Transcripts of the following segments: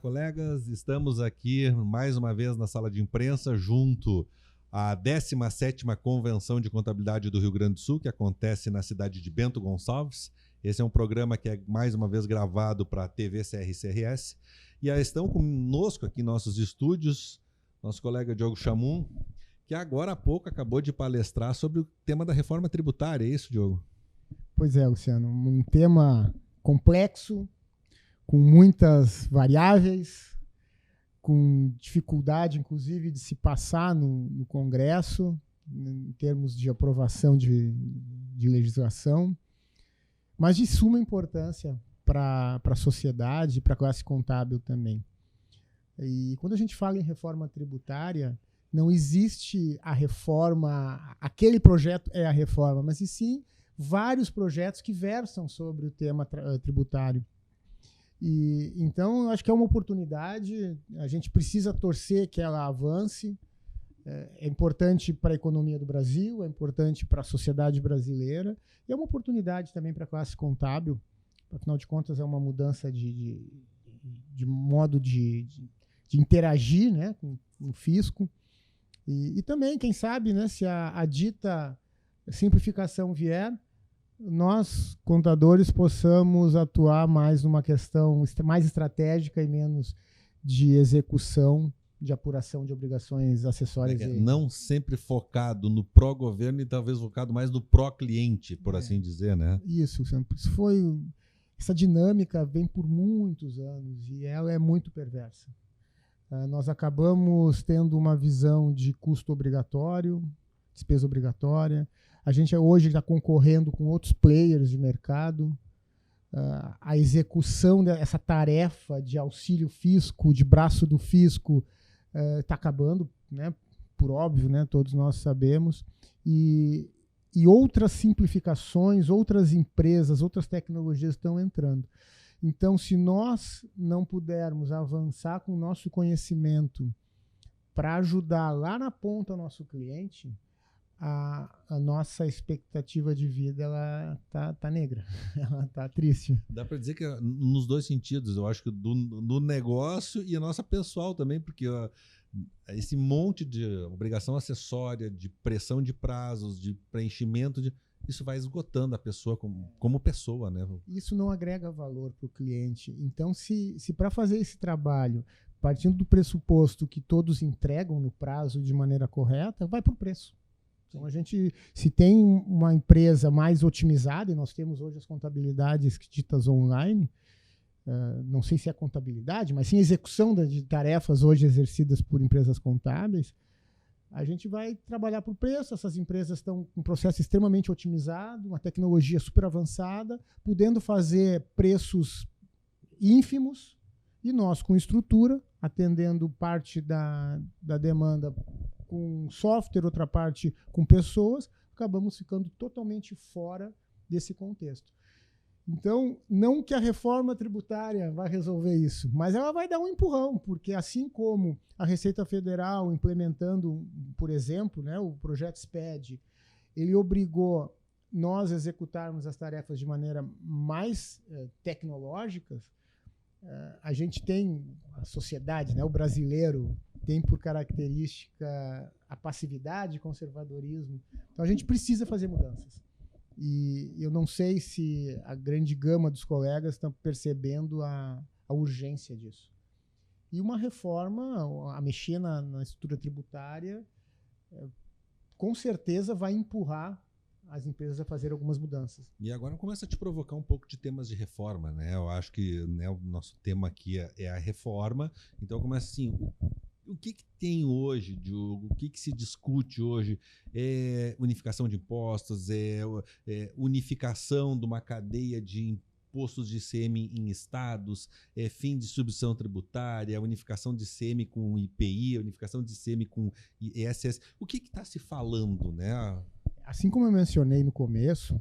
colegas, estamos aqui mais uma vez na sala de imprensa junto à 17ª Convenção de Contabilidade do Rio Grande do Sul, que acontece na cidade de Bento Gonçalves. Esse é um programa que é mais uma vez gravado para a TV CR-CRS. E estão conosco aqui em nossos estúdios nosso colega Diogo Chamum, que agora há pouco acabou de palestrar sobre o tema da reforma tributária. É isso, Diogo? Pois é, Luciano, um tema complexo, com muitas variáveis, com dificuldade, inclusive, de se passar no Congresso, em termos de aprovação de legislação, mas de suma importância para a sociedade e para a classe contábil também. E quando a gente fala em reforma tributária, não existe a reforma, aquele projeto é a reforma, mas e sim vários projetos que versam sobre o tema tributário. E então, eu acho que é uma oportunidade, a gente precisa torcer que ela avance, é importante para a economia do Brasil, é importante para a sociedade brasileira, e é uma oportunidade também para a classe contábil, afinal de contas é uma mudança de modo de interagir, né, com o fisco, e também, quem sabe, né, se a dita simplificação vier, nós, contadores, possamos atuar mais numa questão mais estratégica e menos de execução, de apuração de obrigações acessórias. Não sempre focado no pró-governo e talvez focado mais no pró-cliente, por assim dizer, né? Isso essa dinâmica vem por muitos anos e ela é muito perversa. Nós acabamos tendo uma visão de custo obrigatório, despesa obrigatória. A gente hoje está concorrendo com outros players de mercado. A execução dessa tarefa de auxílio fisco, de braço do fisco, está acabando, né? Por óbvio, né? Todos nós sabemos. E outras simplificações, outras empresas, outras tecnologias estão entrando. Então, se nós não pudermos avançar com o nosso conhecimento para ajudar lá na ponta o nosso cliente, a nossa expectativa de vida ela tá negra, ela tá triste. Dá para dizer que nos dois sentidos, eu acho que do negócio e a nossa pessoal também, porque esse monte de obrigação acessória, de pressão de prazos, de preenchimento, isso vai esgotando a pessoa como pessoa, né? Isso não agrega valor para o cliente. Então, se para fazer esse trabalho, partindo do pressuposto que todos entregam no prazo de maneira correta, vai para o preço. Então, se tem uma empresa mais otimizada, e nós temos hoje as contabilidades ditas online, não sei se é contabilidade, mas sim execução de tarefas hoje exercidas por empresas contábeis, a gente vai trabalhar por preço. Essas empresas estão com um processo extremamente otimizado, uma tecnologia super avançada, podendo fazer preços ínfimos, e nós com estrutura, atendendo parte da demanda com software, outra parte com pessoas, acabamos ficando totalmente fora desse contexto. Então, não que a reforma tributária vai resolver isso, mas ela vai dar um empurrão, porque assim como a Receita Federal implementando, por exemplo, né, o projeto SPED, ele obrigou nós a executarmos as tarefas de maneira mais tecnológica, a gente tem, a sociedade, né, o brasileiro, tem por característica a passividade e conservadorismo. Então, a gente precisa fazer mudanças. E eu não sei se a grande gama dos colegas estão percebendo a urgência disso. E uma reforma, a mexer na estrutura tributária, com certeza vai empurrar as empresas a fazer algumas mudanças. E agora começa a te provocar um pouco de temas de reforma, né? Eu acho que, né, o nosso tema aqui é a reforma. Então começa assim, o que tem hoje, Diogo? O que se discute hoje? É unificação de impostos, unificação de uma cadeia de impostos de ICM em estados, fim de substituição tributária, unificação de ICM com IPI, unificação de ICM com ISS. O que está se falando, né? Assim como eu mencionei no começo,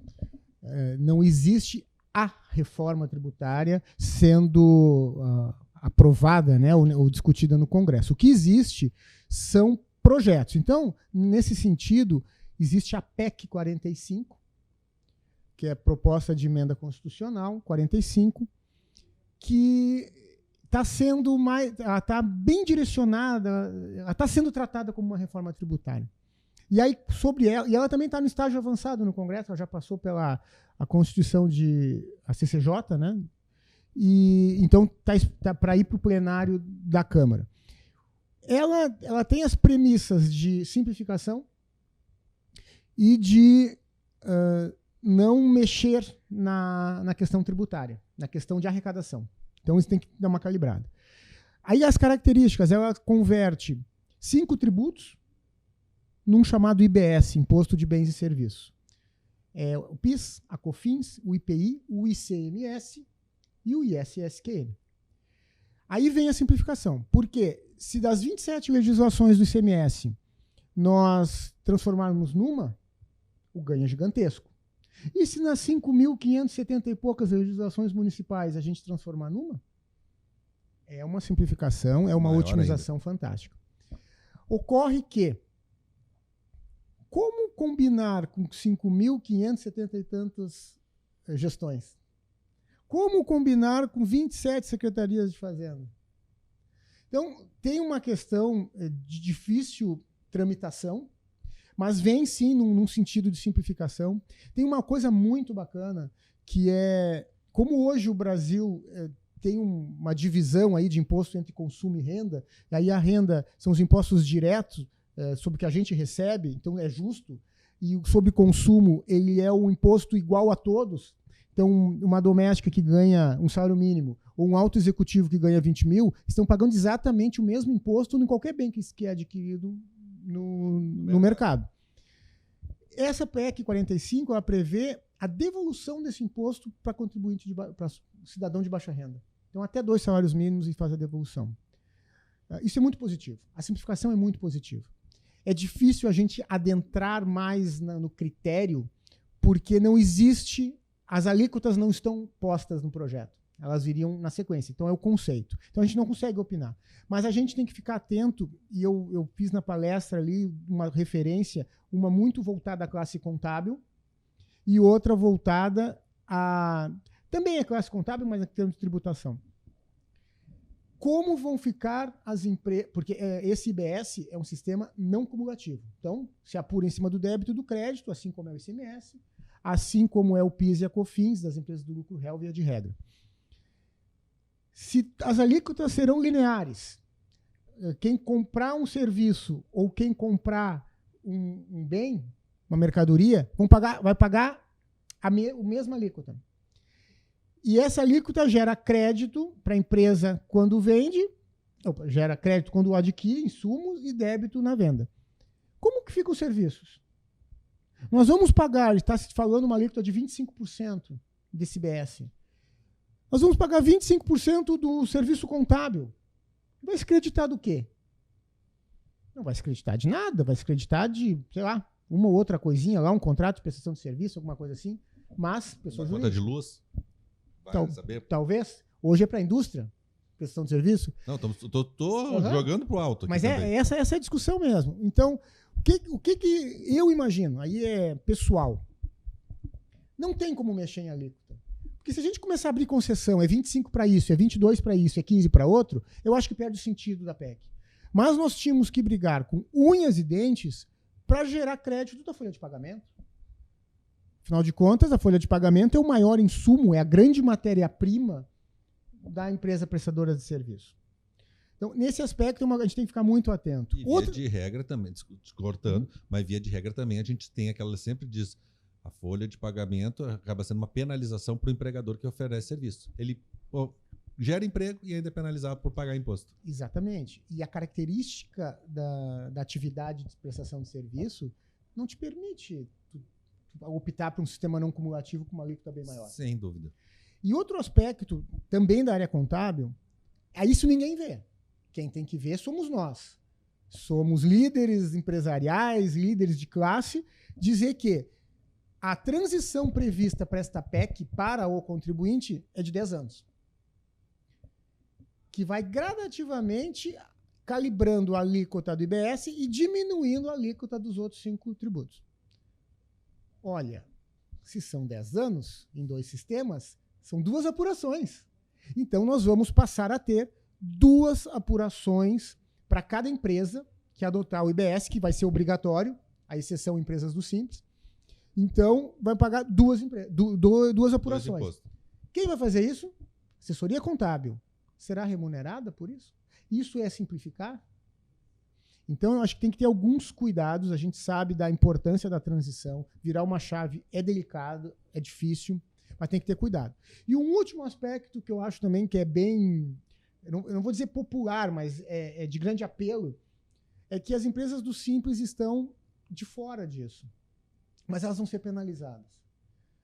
não existe a reforma tributária sendo aprovada, né, ou discutida no Congresso. O que existe são projetos. Então, nesse sentido, existe a PEC 45, que é proposta de emenda constitucional 45, que está sendo mais, ela está bem direcionada, ela está sendo tratada como uma reforma tributária. E aí, sobre ela, e ela também está no estágio avançado no Congresso, ela já passou pela a Constituição a CCJ, né? E então tá para ir para o plenário da Câmara. Ela tem as premissas de simplificação e de não mexer na questão tributária, na questão de arrecadação. Então, isso tem que dar uma calibrada. Aí, as características, ela converte 5 tributos num chamado IBS, Imposto de Bens e Serviços. O PIS, a COFINS, o IPI, o ICMS e o ISSQN. Aí vem a simplificação. Porque se das 27 legislações do ICMS nós transformarmos numa, o ganho é gigantesco. E se nas 5.570 e poucas legislações municipais a gente transformar numa, é uma simplificação, é uma otimização fantástica. Ocorre que, como combinar com 5.570 e tantas gestões? Como combinar com 27 secretarias de Fazenda? Então, tem uma questão de difícil tramitação, mas vem sim num sentido de simplificação. Tem uma coisa muito bacana, que é, como hoje o Brasil tem uma divisão aí de imposto entre consumo e renda, e aí a renda são os impostos diretos sobre o que a gente recebe, então é justo, e sobre consumo ele é um imposto igual a todos. Então, uma doméstica que ganha um salário mínimo ou um alto executivo que ganha 20 mil estão pagando exatamente o mesmo imposto em qualquer bem que é adquirido no mercado. Essa PEC 45 ela prevê a devolução desse imposto para contribuinte, para cidadão de baixa renda. Então, até 2 salários mínimos e faz a devolução. Isso é muito positivo. A simplificação é muito positiva. É difícil a gente adentrar mais no critério, porque não existe, as alíquotas não estão postas no projeto. Elas viriam na sequência. Então, é o conceito. Então, a gente não consegue opinar. Mas a gente tem que ficar atento, e eu fiz na palestra ali uma referência, uma muito voltada à classe contábil e outra voltada a... Também é classe contábil, mas em termos de tributação. Como vão ficar as empresas... Porque esse IBS é um sistema não cumulativo. Então, se apura em cima do débito e do crédito, assim como é o ICMS, assim como é o PIS e a COFINS das empresas do lucro real, via de regra. Se as alíquotas serão lineares, quem comprar um serviço ou quem comprar um bem, uma mercadoria, vai pagar a mesma alíquota. E essa alíquota gera crédito para a empresa quando vende, gera crédito quando adquire insumos e débito na venda. Como que ficam os serviços? Nós vamos pagar, está se falando uma alíquota de 25% desse IBS. Nós vamos pagar 25% do serviço contábil. Vai se creditar do quê? Não vai se creditar de nada, vai se creditar de, sei lá, uma ou outra coisinha lá, um contrato de prestação de serviço, alguma coisa assim. Mas, pessoas conta de luz? Vai saber? Talvez. Hoje é para a indústria, prestação de serviço. Não, tô jogando pro alto aqui. Mas essa é a discussão mesmo. Então, o que eu imagino? Aí é pessoal. Não tem como mexer em alíquota. Porque se a gente começar a abrir concessão, é 25 para isso, é 22 para isso, é 15 para outro, eu acho que perde o sentido da PEC. Mas nós tínhamos que brigar com unhas e dentes para gerar crédito da folha de pagamento. Afinal de contas, a folha de pagamento é o maior insumo, é a grande matéria-prima da empresa prestadora de serviço. Então, nesse aspecto, a gente tem que ficar muito atento. E via de regra também, cortando, mas via de regra também a gente tem aquela, sempre diz, a folha de pagamento acaba sendo uma penalização para o empregador que oferece serviço. Ele gera emprego e ainda é penalizado por pagar imposto. Exatamente. E a característica da atividade de prestação de serviço não te permite optar por um sistema não cumulativo com uma alíquota bem maior. Sem dúvida. E outro aspecto também da área contábil, isso ninguém vê. Quem tem que ver somos nós. Somos líderes empresariais, líderes de classe, dizer que a transição prevista para esta PEC para o contribuinte é de 10 anos. Que vai gradativamente calibrando a alíquota do IBS e diminuindo a alíquota dos outros 5 tributos. Olha, se são 10 anos em 2 sistemas, são 2 apurações. Então, nós vamos passar a ter 2 apurações para cada empresa que adotar o IBS, que vai ser obrigatório, a exceção empresas do Simples. Então, vai pagar 2 apurações. Quem vai fazer isso? Assessoria contábil. Será remunerada por isso? Isso é simplificar? Então, eu acho que tem que ter alguns cuidados. A gente sabe da importância da transição. Virar uma chave é delicado, é difícil, mas tem que ter cuidado. E um último aspecto que eu acho também que é bem, eu não vou dizer popular, mas é de grande apelo, é que as empresas do Simples estão de fora disso. Mas elas vão ser penalizadas.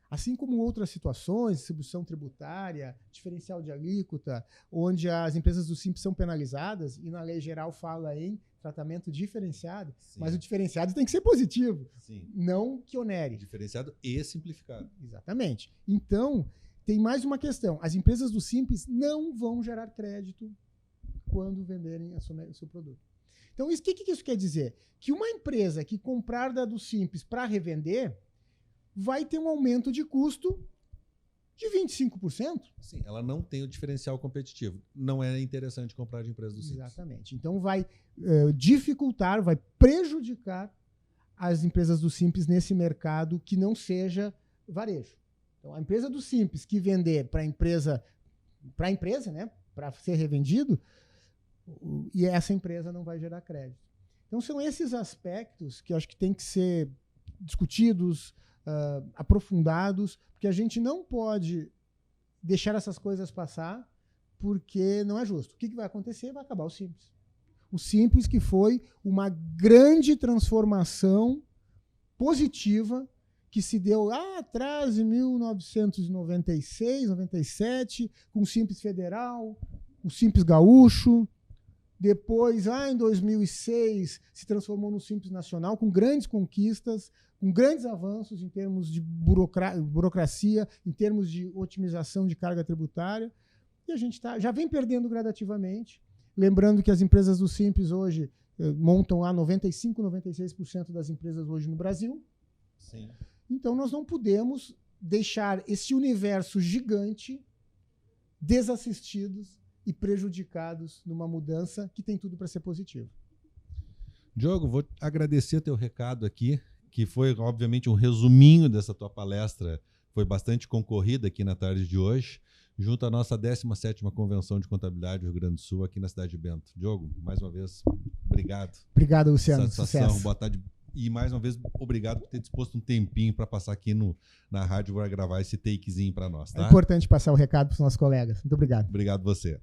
Assim como outras situações, distribuição tributária, diferencial de alíquota, onde as empresas do Simples são penalizadas, e na lei geral fala em tratamento diferenciado, sim, mas o diferenciado tem que ser positivo, sim, não que onere. Diferenciado e simplificado. Exatamente. Então, tem mais uma questão. As empresas do Simples não vão gerar crédito quando venderem o seu produto. Então, o que isso quer dizer? Que uma empresa que comprar da do Simples para revender vai ter um aumento de custo de 25%. Sim, ela não tem o diferencial competitivo. Não é interessante comprar de empresa do Simples. Exatamente. Então vai dificultar, vai prejudicar as empresas do Simples nesse mercado que não seja varejo. Então a empresa do Simples que vender para a empresa, né, para ser revendido, e essa empresa não vai gerar crédito. Então são esses aspectos que eu acho que tem que ser discutidos, aprofundados, porque a gente não pode deixar essas coisas passar, porque não é justo. O que vai acontecer? Vai acabar o Simples. O Simples que foi uma grande transformação positiva que se deu lá atrás, em 1996, 97, com o Simples Federal, o Simples Gaúcho. Depois, lá em 2006, se transformou no Simples Nacional, com grandes conquistas, com grandes avanços em termos de burocracia, em termos de otimização de carga tributária. E a gente já vem perdendo gradativamente. Lembrando que as empresas do Simples hoje montam lá 95%, 96% das empresas hoje no Brasil. Sim. Então, nós não podemos deixar esse universo gigante desassistidos e prejudicados numa mudança que tem tudo para ser positiva. Diogo, vou agradecer teu recado aqui, que foi, obviamente, um resuminho dessa tua palestra, foi bastante concorrida aqui na tarde de hoje, junto à nossa 17ª Convenção de Contabilidade do Rio Grande do Sul, aqui na cidade de Bento. Diogo, mais uma vez, obrigado. Obrigado, Luciano. Satisfação, sucesso. Boa tarde. E, mais uma vez, obrigado por ter disposto um tempinho para passar aqui na rádio para gravar esse takezinho para nós. Tá? É importante passar o recado para os nossos colegas. Muito obrigado. Obrigado você.